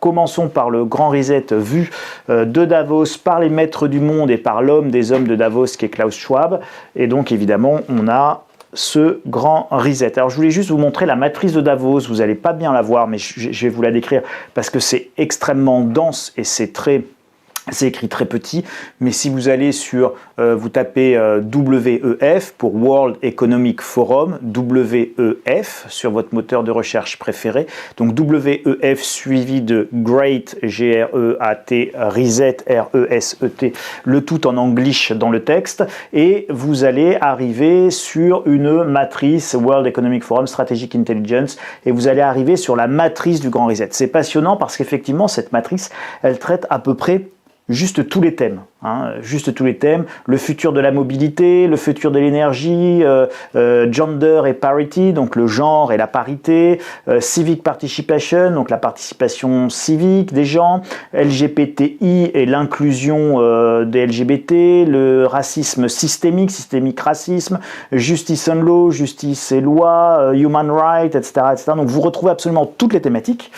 commençons par le grand reset vu de Davos par les maîtres du monde et par l'homme des hommes de Davos qui est Klaus Schwab. Et donc évidemment, on a ce grand reset. Alors je voulais juste vous montrer la matrice de Davos, vous n'allez pas bien la voir, mais je vais vous la décrire parce que c'est extrêmement dense et c'est écrit très petit, mais si vous allez sur, vous tapez WEF pour World Economic Forum, WEF sur votre moteur de recherche préféré, donc WEF suivi de Great, G-R-E-A-T, Reset, R-E-S-E-T, le tout en anglish dans le texte, et vous allez arriver sur une matrice World Economic Forum, Strategic Intelligence, et vous allez arriver sur la matrice du grand reset. C'est passionnant parce qu'effectivement, cette matrice, elle traite à peu près juste tous les thèmes, juste tous les thèmes, le futur de la mobilité, le futur de l'énergie, gender et parity, donc le genre et la parité, civic participation, donc la participation civique des gens, LGBTI et l'inclusion des LGBT, le racisme systémique, systémique racisme, justice and law, justice et loi, human rights, etc., etc. Donc vous retrouvez absolument toutes les thématiques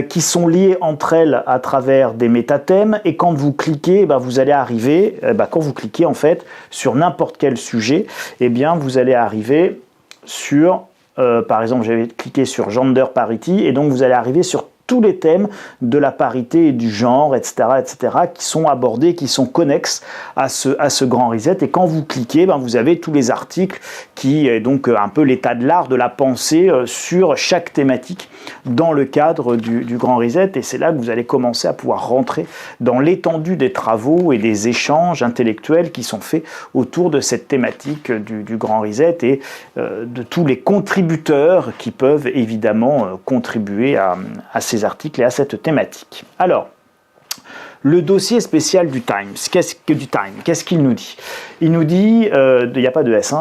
qui sont liées entre elles à travers des métathèmes, et quand vous cliquez, vous allez arriver, quand vous cliquez en fait sur n'importe quel sujet, vous allez arriver sur, par exemple, j'avais cliqué sur gender parity, et donc vous allez arriver sur tous les thèmes de la parité et du genre, etc., qui sont abordés, qui sont connexes à ce grand reset. Et quand vous cliquez, vous avez tous les articles qui est donc un peu l'état de l'art de la pensée sur chaque thématique dans le cadre du grand reset. Et c'est là que vous allez commencer à pouvoir rentrer dans l'étendue des travaux et des échanges intellectuels qui sont faits autour de cette thématique du grand reset et de tous les contributeurs qui peuvent évidemment contribuer à ces articles et à cette thématique. Alors, le dossier spécial du Times, qu'est-ce qu'il nous dit? Il nous dit, il n'y a pas de S,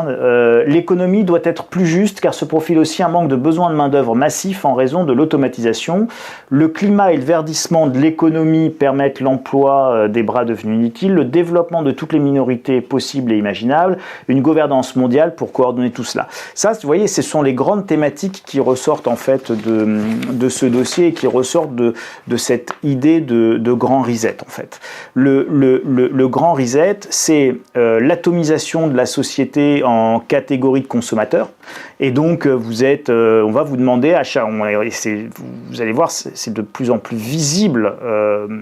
l'économie doit être plus juste car se profile aussi un manque de besoin de main-d'œuvre massif en raison de l'automatisation. Le climat et le verdissement de l'économie permettent l'emploi des bras devenus inutiles, le développement de toutes les minorités possibles et imaginables, une gouvernance mondiale pour coordonner tout cela. Ça, vous voyez, ce sont les grandes thématiques qui ressortent en fait de ce dossier et qui ressortent de cette idée de grand reset. En fait. Le grand reset, c'est l'atomisation de la société en catégories de consommateurs. Et donc, on va vous demander, vous allez voir, c'est de plus en plus visible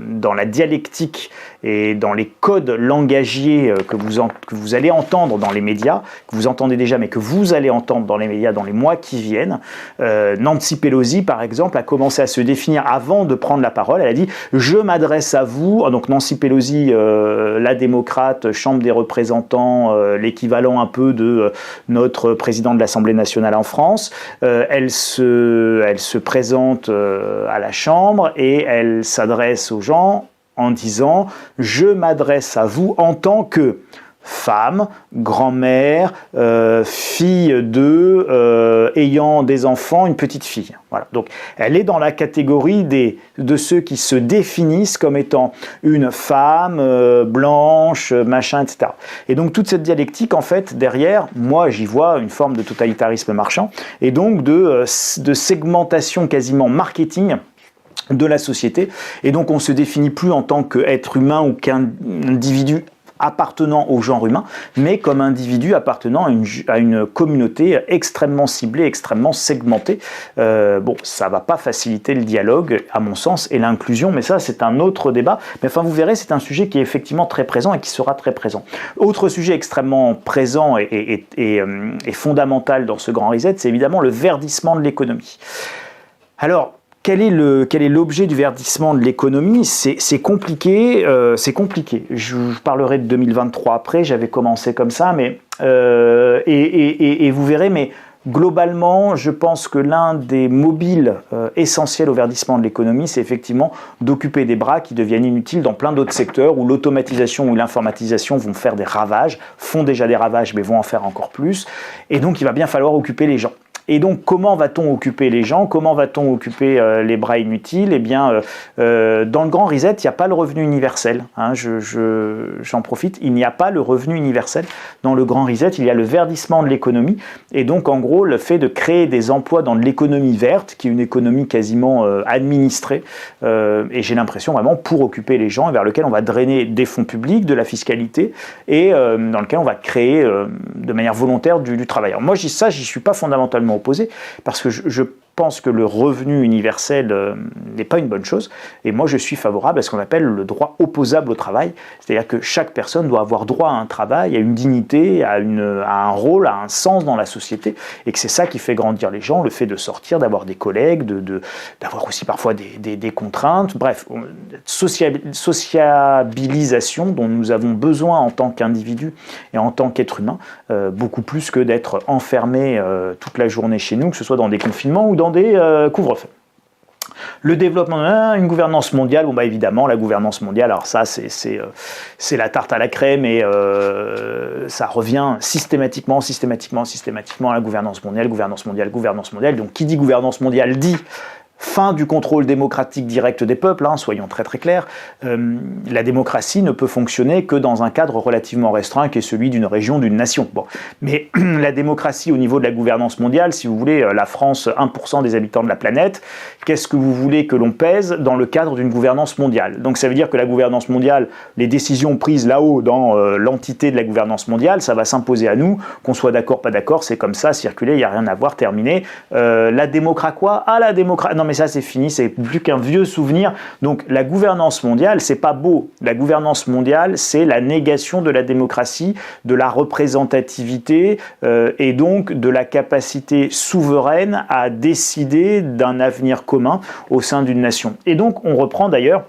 dans la dialectique et dans les codes langagiers que vous allez entendre dans les médias, que vous entendez déjà, mais que vous allez entendre dans les médias dans les mois qui viennent. Nancy Pelosi, par exemple, a commencé à se définir avant de prendre la parole. Elle a dit « Je m'adresse à vous ». Donc Nancy Pelosi, la démocrate, Chambre des représentants, l'équivalent un peu de notre président de l'Assemblée nationale en France. Elle se présente à la Chambre et elle s'adresse aux gens en disant « Je m'adresse à vous en tant que femme, grand-mère, fille ayant des enfants, une petite fille. » Voilà. Donc, elle est dans la catégorie de ceux qui se définissent comme étant une femme blanche, machin, etc. Et donc, toute cette dialectique, en fait, derrière, moi, j'y vois une forme de totalitarisme marchand et donc de segmentation quasiment marketing de la société. Et donc, on se définit plus en tant qu'être humain ou qu'individu appartenant au genre humain, mais comme individu appartenant à une communauté extrêmement ciblée, extrêmement segmentée. Ça va pas faciliter le dialogue, à mon sens, et l'inclusion, mais ça, c'est un autre débat. Mais enfin, vous verrez, c'est un sujet qui est effectivement très présent et qui sera très présent. Autre sujet extrêmement présent et fondamental dans ce grand reset, c'est évidemment le verdissement de l'économie. Alors, quel est l'objet du verdissement de l'économie? C'est compliqué, Je parlerai de 2023 après, j'avais commencé comme ça, mais et vous verrez, mais globalement, je pense que l'un des mobiles essentiels au verdissement de l'économie, c'est effectivement d'occuper des bras qui deviennent inutiles dans plein d'autres secteurs où l'automatisation ou l'informatisation vont faire des ravages, font déjà des ravages, mais vont en faire encore plus. Et donc, il va bien falloir occuper les gens. Et donc, comment va-t-on occuper les gens? Comment va-t-on occuper les bras inutiles? Eh bien, dans le Grand Reset, il n'y a pas le revenu universel. Hein, j'en profite, il n'y a pas le revenu universel. Dans le Grand Reset, il y a le verdissement de l'économie. Et donc, en gros, le fait de créer des emplois dans de l'économie verte, qui est une économie quasiment administrée, et j'ai l'impression vraiment pour occuper les gens, et vers lequel on va drainer des fonds publics, de la fiscalité, et dans lequel on va créer de manière volontaire du travail. Alors moi, j'y suis pas fondamentalement opposé, parce que je pense que le revenu universel n'est pas une bonne chose, et moi je suis favorable à ce qu'on appelle le droit opposable au travail, c'est-à-dire que chaque personne doit avoir droit à un travail, à une dignité, à un rôle, à un sens dans la société, et que c'est ça qui fait grandir les gens, le fait de sortir, d'avoir des collègues, d'avoir aussi parfois des contraintes, bref, sociabilisation dont nous avons besoin en tant qu'individu et en tant qu'être humain, beaucoup plus que d'être enfermé toute la journée chez nous, que ce soit dans des confinements ou dans des couvre-feux. Le développement, une gouvernance mondiale, bon bah évidemment la gouvernance mondiale, alors ça c'est la tarte à la crème et ça revient systématiquement à la gouvernance mondiale. Donc qui dit gouvernance mondiale dit fin du contrôle démocratique direct des peuples, hein, soyons très très clairs. La démocratie ne peut fonctionner que dans un cadre relativement restreint qui est celui d'une région, d'une nation. Bon. Mais la démocratie au niveau de la gouvernance mondiale, si vous voulez, la France, 1% des habitants de la planète, qu'est-ce que vous voulez que l'on pèse dans le cadre d'une gouvernance mondiale? Donc ça veut dire que la gouvernance mondiale, les décisions prises là-haut dans l'entité de la gouvernance mondiale, ça va s'imposer à nous, qu'on soit d'accord, pas d'accord, c'est comme ça, circuler, il n'y a rien à voir, terminé. La démocratie quoi? Ah la démocratie, non mais ça c'est fini, c'est plus qu'un vieux souvenir. Donc la gouvernance mondiale, c'est pas beau. La gouvernance mondiale, c'est la négation de la démocratie, de la représentativité et donc de la capacité souveraine à décider d'un avenir commun au sein d'une nation. Et donc on reprend d'ailleurs,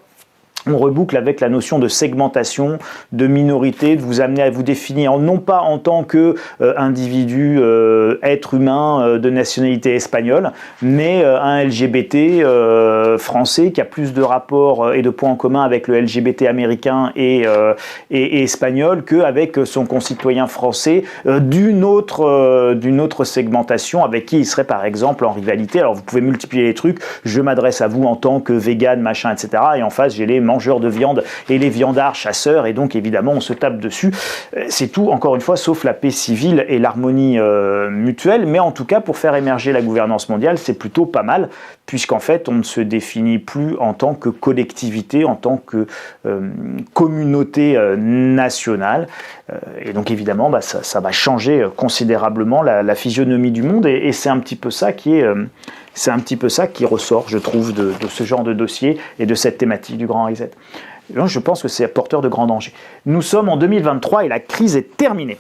on reboucle avec la notion de segmentation, de minorité, de vous amener à vous définir non pas en tant que individu, être humain de nationalité espagnole, mais un LGBT français qui a plus de rapports et de points en commun avec le LGBT américain et espagnol qu'avec son concitoyen français d'une autre segmentation avec qui il serait par exemple en rivalité. Alors vous pouvez multiplier les trucs, je m'adresse à vous en tant que vegan, machin, etc. Et en face j'ai les mangeurs de viande et les viandards chasseurs, et donc évidemment on se tape dessus. C'est tout, encore une fois, sauf la paix civile et l'harmonie mutuelle, mais en tout cas pour faire émerger la gouvernance mondiale, c'est plutôt pas mal, puisqu'en fait on ne se définit plus en tant que collectivité, en tant que communauté nationale, et donc évidemment ça va changer considérablement la physionomie du monde, et c'est un petit peu ça qui est... C'est un petit peu ça qui ressort, je trouve, de ce genre de dossier et de cette thématique du Grand Reset. Donc, je pense que c'est porteur de grands dangers. Nous sommes en 2023 et la crise est terminée.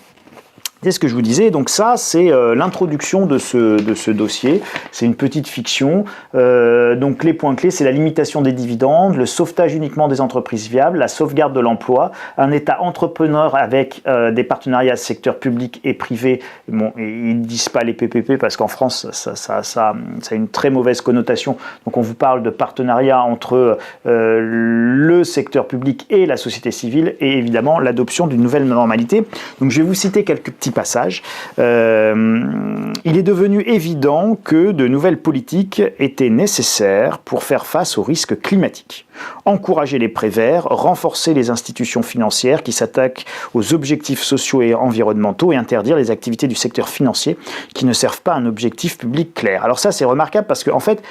C'est ce que je vous disais, donc ça c'est l'introduction de ce dossier, c'est une petite fiction, donc les points clés c'est la limitation des dividendes, le sauvetage uniquement des entreprises viables, la sauvegarde de l'emploi, un État entrepreneur avec des partenariats secteur public et privé. Bon, ils ne disent pas les PPP parce qu'en France ça a une très mauvaise connotation, donc on vous parle de partenariat entre le secteur public et la société civile, et évidemment l'adoption d'une nouvelle normalité. Donc je vais vous citer quelques petits passage. Il est devenu évident que de nouvelles politiques étaient nécessaires pour faire face aux risques climatiques. Encourager les prêts verts, renforcer les institutions financières qui s'attaquent aux objectifs sociaux et environnementaux, et interdire les activités du secteur financier qui ne servent pas un objectif public clair. Alors ça c'est remarquable parce qu'en fait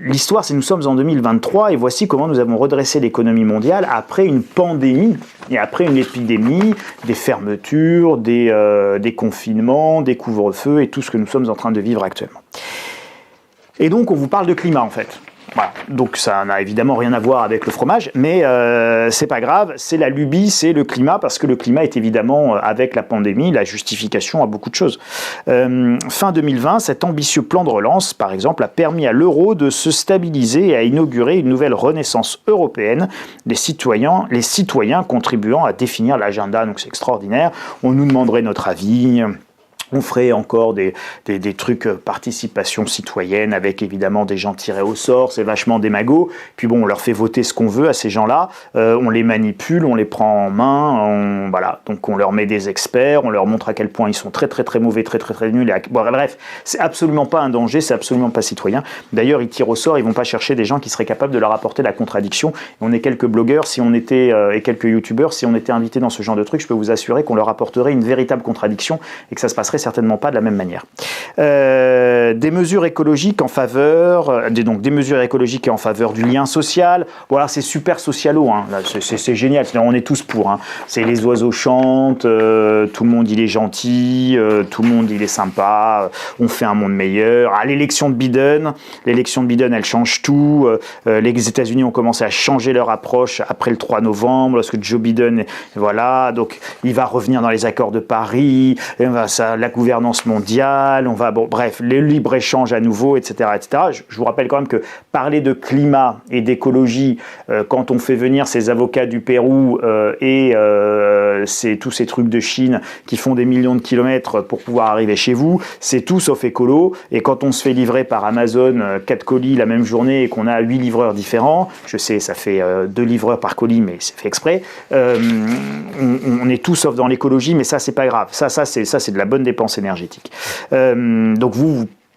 l'histoire, c'est que nous sommes en 2023 et voici comment nous avons redressé l'économie mondiale après une pandémie et après une épidémie, des fermetures, des confinements, des couvre-feux et tout ce que nous sommes en train de vivre actuellement. Et donc on vous parle de climat en fait. Voilà. Donc ça n'a évidemment rien à voir avec le fromage, mais c'est pas grave, c'est la lubie, c'est le climat, parce que le climat est évidemment, avec la pandémie, la justification à beaucoup de choses. Fin 2020, cet ambitieux plan de relance, par exemple, a permis à l'euro de se stabiliser et à inaugurer une nouvelle renaissance européenne, les citoyens contribuant à définir l'agenda, donc c'est extraordinaire. On nous demanderait notre avis. On ferait encore des trucs participation citoyenne avec évidemment des gens tirés au sort, c'est vachement démago. Puis bon, on leur fait voter ce qu'on veut à ces gens-là, on les manipule, on les prend en main, voilà. Donc on leur met des experts, on leur montre à quel point ils sont très très très mauvais, très très très nuls. Bon, bref, c'est absolument pas un danger, c'est absolument pas citoyen. D'ailleurs, ils tirent au sort, ils vont pas chercher des gens qui seraient capables de leur apporter la contradiction. On est quelques blogueurs, si on était et quelques youtubeurs, si on était invités dans ce genre de truc, je peux vous assurer qu'on leur apporterait une véritable contradiction et que ça se passerait certainement pas de la même manière. Des mesures écologiques en faveur, des mesures écologiques en faveur du lien social. Voilà, c'est super socialo, hein. C'est génial. On est tous pour. Hein. C'est les oiseaux chantent, tout le monde il est gentil, tout le monde il est sympa. On fait un monde meilleur. À l'élection de Biden, elle change tout. Les États-Unis ont commencé à changer leur approche après le 3 novembre, lorsque Joe Biden, voilà, donc il va revenir dans les accords de Paris. La gouvernance mondiale, bref, le libre-échange à nouveau, etc., etc. Je vous rappelle quand même que parler de climat et d'écologie, quand on fait venir ces avocats du Pérou et tous ces trucs de Chine qui font des millions de kilomètres pour pouvoir arriver chez vous, c'est tout sauf écolo. Et quand on se fait livrer par Amazon 4 colis la même journée et qu'on a 8 livreurs différents, je sais, ça fait 2 livreurs par colis, mais c'est fait exprès, on est tout sauf dans l'écologie, mais ça, c'est pas grave. Ça, c'est de la bonne dépense énergétique. Donc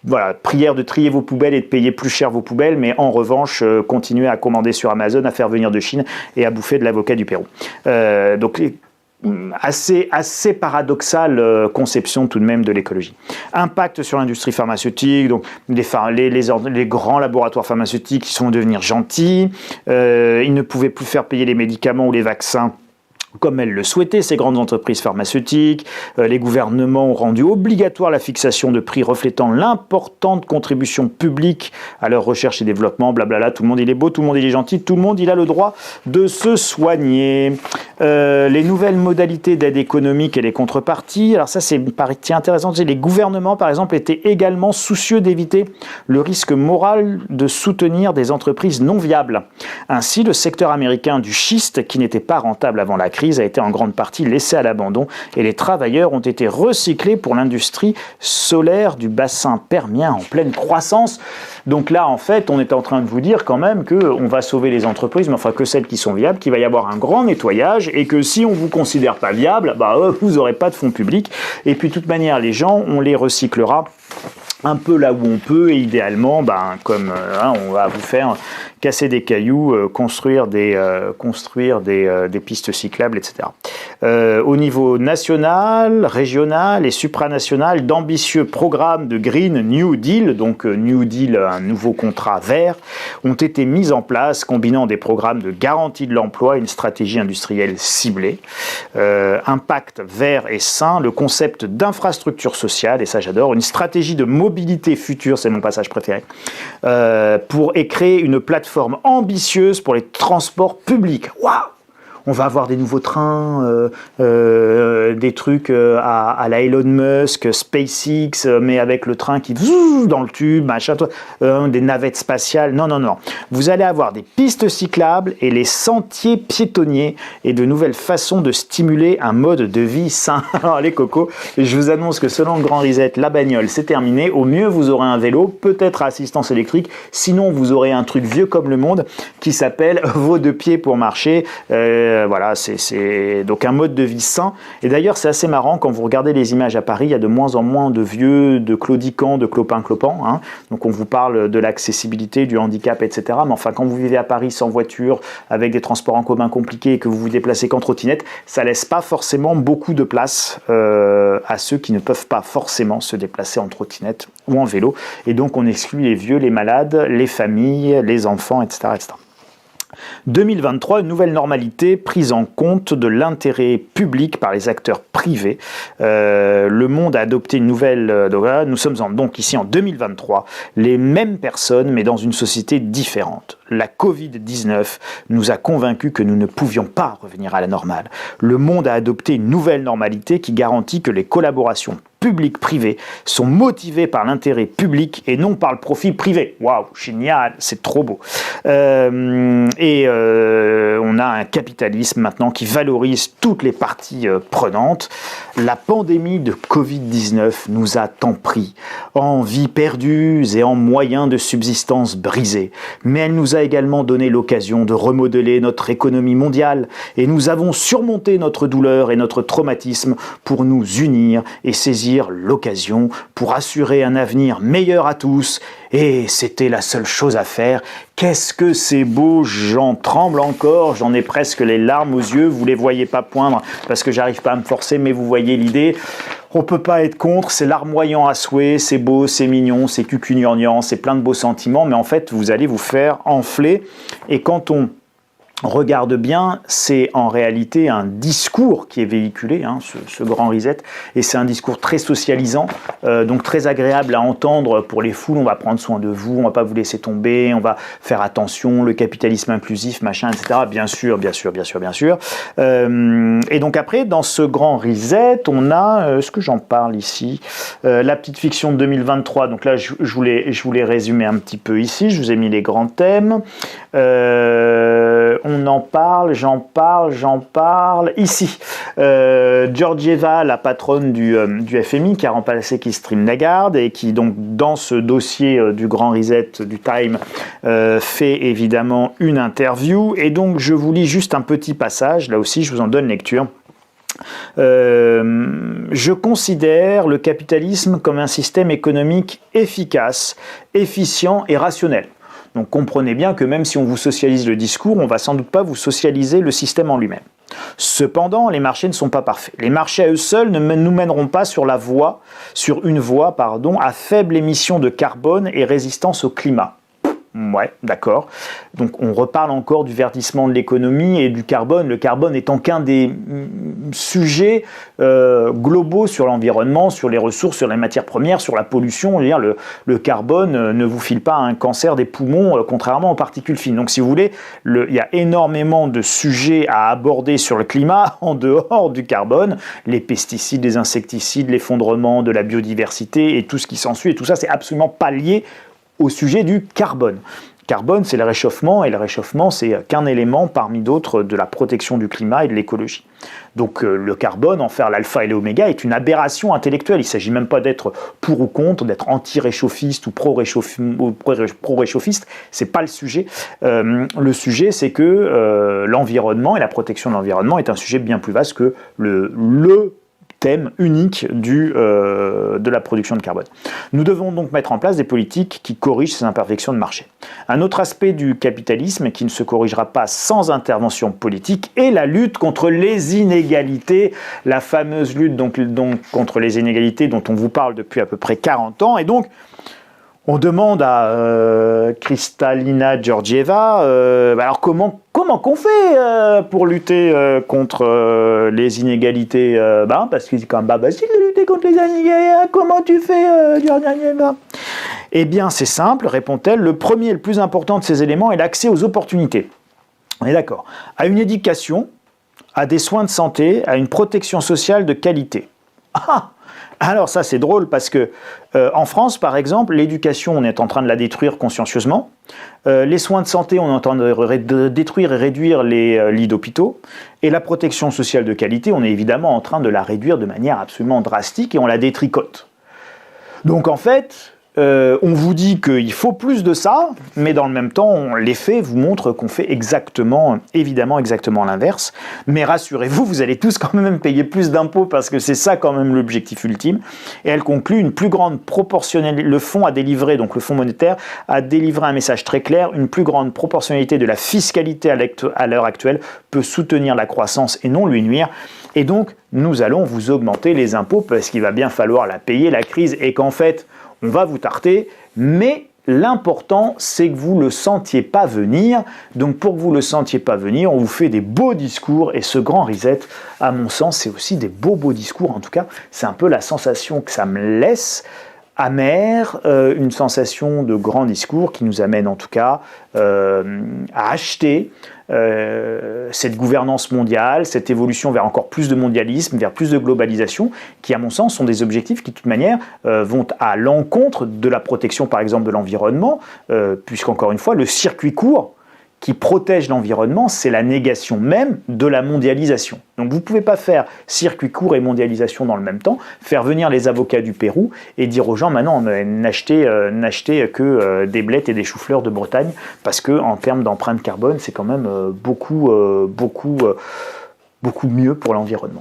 voilà, prière de trier vos poubelles et de payer plus cher vos poubelles, mais en revanche, continuez à commander sur Amazon, à faire venir de Chine et à bouffer de l'avocat du Pérou. Donc assez paradoxale conception tout de même de l'écologie. Impact sur l'industrie pharmaceutique, donc les grands laboratoires pharmaceutiques qui sont devenir gentils, ils ne pouvaient plus faire payer les médicaments ou les vaccins comme elles le souhaitaient, ces grandes entreprises pharmaceutiques. Les gouvernements ont rendu obligatoire la fixation de prix reflétant l'importante contribution publique à leur recherche et développement, blablabla. Tout le monde il est beau, tout le monde il est gentil, tout le monde il a le droit de se soigner. Les nouvelles modalités d'aide économique et les contreparties, alors ça c'est intéressant, les gouvernements par exemple étaient également soucieux d'éviter le risque moral de soutenir des entreprises non viables. Ainsi, le secteur américain du schiste, qui n'était pas rentable avant la crise, a été en grande partie laissé à l'abandon et les travailleurs ont été recyclés pour l'industrie solaire du bassin permien en pleine croissance. Donc là, en fait, on est en train de vous dire quand même qu'on va sauver les entreprises, mais enfin que celles qui sont viables, qu'il va y avoir un grand nettoyage et que si on ne vous considère pas viable, vous n'aurez pas de fonds publics. Et puis de toute manière, les gens, on les recyclera un peu là où on peut, et idéalement, on va vous faire casser des cailloux, construire des pistes cyclables, etc. Au niveau national, régional et supranational, d'ambitieux programmes de Green New Deal, donc New Deal, un nouveau contrat vert, ont été mis en place, combinant des programmes de garantie de l'emploi et une stratégie industrielle ciblée. Impact vert et sain, le concept d'infrastructure sociale, et ça j'adore, une stratégie de mobilité future, c'est mon passage préféré, et créer une plateforme ambitieuse pour les transports publics. Waouh! On va avoir des nouveaux trains, des trucs à la Elon Musk, SpaceX, mais avec le train qui dans le tube, machin, des navettes spatiales. Non. Vous allez avoir des pistes cyclables et les sentiers piétonniers et de nouvelles façons de stimuler un mode de vie sain. Alors les cocos, je vous annonce que selon le Grand Reset, la bagnole, c'est terminé. Au mieux, vous aurez un vélo, peut-être à assistance électrique. Sinon, vous aurez un truc vieux comme le monde qui s'appelle vos deux pieds pour marcher. Voilà, c'est donc un mode de vie sain. Et d'ailleurs, c'est assez marrant, quand vous regardez les images à Paris, il y a de moins en moins de vieux, de claudicants, de clopin-clopants. Hein. Donc on vous parle de l'accessibilité, du handicap, etc. Mais enfin, quand vous vivez à Paris sans voiture, avec des transports en commun compliqués et que vous vous déplacez qu'en trottinette, ça laisse pas forcément beaucoup de place à ceux qui ne peuvent pas forcément se déplacer en trottinette ou en vélo. Et donc on exclut les vieux, les malades, les familles, les enfants, etc., etc. 2023, une nouvelle normalité prise en compte de l'intérêt public par les acteurs privés. Le monde a adopté une nouvelle... nous sommes donc ici en 2023, les mêmes personnes, mais dans une société différente. La Covid-19 nous a convaincus que nous ne pouvions pas revenir à la normale. Le monde a adopté une nouvelle normalité qui garantit que les collaborations public-privé sont motivés par l'intérêt public et non par le profit privé. Waouh, génial, c'est trop beau. On a un capitalisme maintenant qui valorise toutes les parties prenantes. La pandémie de Covid-19 nous a tant pris, en vies perdues et en moyens de subsistance brisés. Mais elle nous a également donné l'occasion de remodeler notre économie mondiale et nous avons surmonté notre douleur et notre traumatisme pour nous unir et saisir l'occasion pour assurer un avenir meilleur à tous. Et c'était la seule chose à faire. Qu'est-ce que c'est beau, j'en tremble encore, j'en ai presque les larmes aux yeux, vous les voyez pas poindre parce que j'arrive pas à me forcer, mais vous voyez l'idée. On peut pas être contre, c'est larmoyant à souhait, c'est beau, c'est mignon, c'est cucugnorgnant, c'est plein de beaux sentiments, mais en fait vous allez vous faire enfler. Et quand on regarde bien, c'est en réalité un discours qui est véhiculé, ce grand reset, et c'est un discours très socialisant, donc très agréable à entendre pour les foules. On va prendre soin de vous, on va pas vous laisser tomber, on va faire attention, le capitalisme inclusif, machin, etc. Bien sûr. Et donc après, dans ce grand reset, on a, est-ce que j'en parle ici, la petite fiction de 2023. Donc là, je voulais résumer un petit peu ici. Je vous ai mis les grands thèmes. On en parle, j'en parle ici. Georgieva, la patronne du FMI, qui a remplacé Christine Lagarde et qui donc dans ce dossier du grand reset du Time fait évidemment une interview. Et donc je vous lis juste un petit passage, là aussi je vous en donne lecture. Je considère le capitalisme comme un système économique efficace, efficient et rationnel. Donc comprenez bien que même si on vous socialise le discours, on ne va sans doute pas vous socialiser le système en lui-même. Cependant, les marchés ne sont pas parfaits. Les marchés à eux seuls ne nous mèneront pas sur une voie à faible émission de carbone et résistance au climat. Ouais, d'accord. Donc on reparle encore du verdissement de l'économie et du carbone. Le carbone étant qu'un des sujets globaux sur l'environnement, sur les ressources, sur les matières premières, sur la pollution. Le carbone ne vous file pas un cancer des poumons, contrairement aux particules fines. Donc si vous voulez, il y a énormément de sujets à aborder sur le climat en dehors du carbone. Les pesticides, les insecticides, l'effondrement de la biodiversité et tout ce qui s'ensuit. Et tout ça, c'est absolument pas lié au sujet du carbone. Carbone, c'est le réchauffement, et le réchauffement, c'est qu'un élément parmi d'autres de la protection du climat et de l'écologie. Donc le carbone, en faire l'alpha et l'oméga, est une aberration intellectuelle. Il ne s'agit même pas d'être pour ou contre, d'être anti-réchauffiste ou pro-réchauffiste, c'est pas le sujet. Le sujet, c'est que l'environnement et la protection de l'environnement est un sujet bien plus vaste que le thème unique de la production de carbone. Nous devons donc mettre en place des politiques qui corrigent ces imperfections de marché. Un autre aspect du capitalisme qui ne se corrigera pas sans intervention politique est la lutte contre les inégalités, la fameuse lutte donc contre les inégalités dont on vous parle depuis à peu près 40 ans. Et donc, on demande à Kristalina Georgieva, alors comment qu'on fait pour lutter contre les inégalités, parce que c'est quand même pas facile de lutter contre les inégalités. Comment tu fais, Georgieva? Eh bien, c'est simple, répond-elle. Le premier et le plus important de ces éléments est l'accès aux opportunités. On est d'accord. À une éducation, à des soins de santé, à une protection sociale de qualité. Alors ça c'est drôle parce que en France par exemple, l'éducation on est en train de la détruire consciencieusement, les soins de santé on est en train de détruire et réduire les lits d'hôpitaux, et la protection sociale de qualité on est évidemment en train de la réduire de manière absolument drastique et on la détricote. Donc en fait, on vous dit qu'il faut plus de ça, mais dans le même temps, les faits vous montrent qu'on fait évidemment exactement l'inverse. Mais rassurez-vous, vous allez tous quand même payer plus d'impôts parce que c'est ça quand même l'objectif ultime. Et elle conclut une plus grande proportionnalité. Le fonds a délivré, donc le Fonds monétaire, a délivré un message très clair. Une plus grande proportionnalité de la fiscalité à l'heure actuelle peut soutenir la croissance et non lui nuire. Et donc, nous allons vous augmenter les impôts parce qu'il va bien falloir la payer, la crise, et qu'en fait, on va vous tarter, mais l'important, c'est que vous ne le sentiez pas venir. Donc, pour que vous ne le sentiez pas venir, on vous fait des beaux discours. Et ce grand reset, à mon sens, c'est aussi des beaux discours. En tout cas, c'est un peu la sensation que ça me laisse amère, une sensation de grand discours qui nous amène en tout cas à acheter cette gouvernance mondiale, cette évolution vers encore plus de mondialisme, vers plus de globalisation, qui à mon sens sont des objectifs qui de toute manière vont à l'encontre de la protection par exemple de l'environnement, puisqu'encore une fois le circuit court qui protège l'environnement, c'est la négation même de la mondialisation. Donc vous ne pouvez pas faire circuit court et mondialisation dans le même temps, faire venir les avocats du Pérou et dire aux gens maintenant n'achetez que des blettes et des choux-fleurs de Bretagne, parce que en termes d'empreinte carbone, c'est quand même beaucoup mieux pour l'environnement.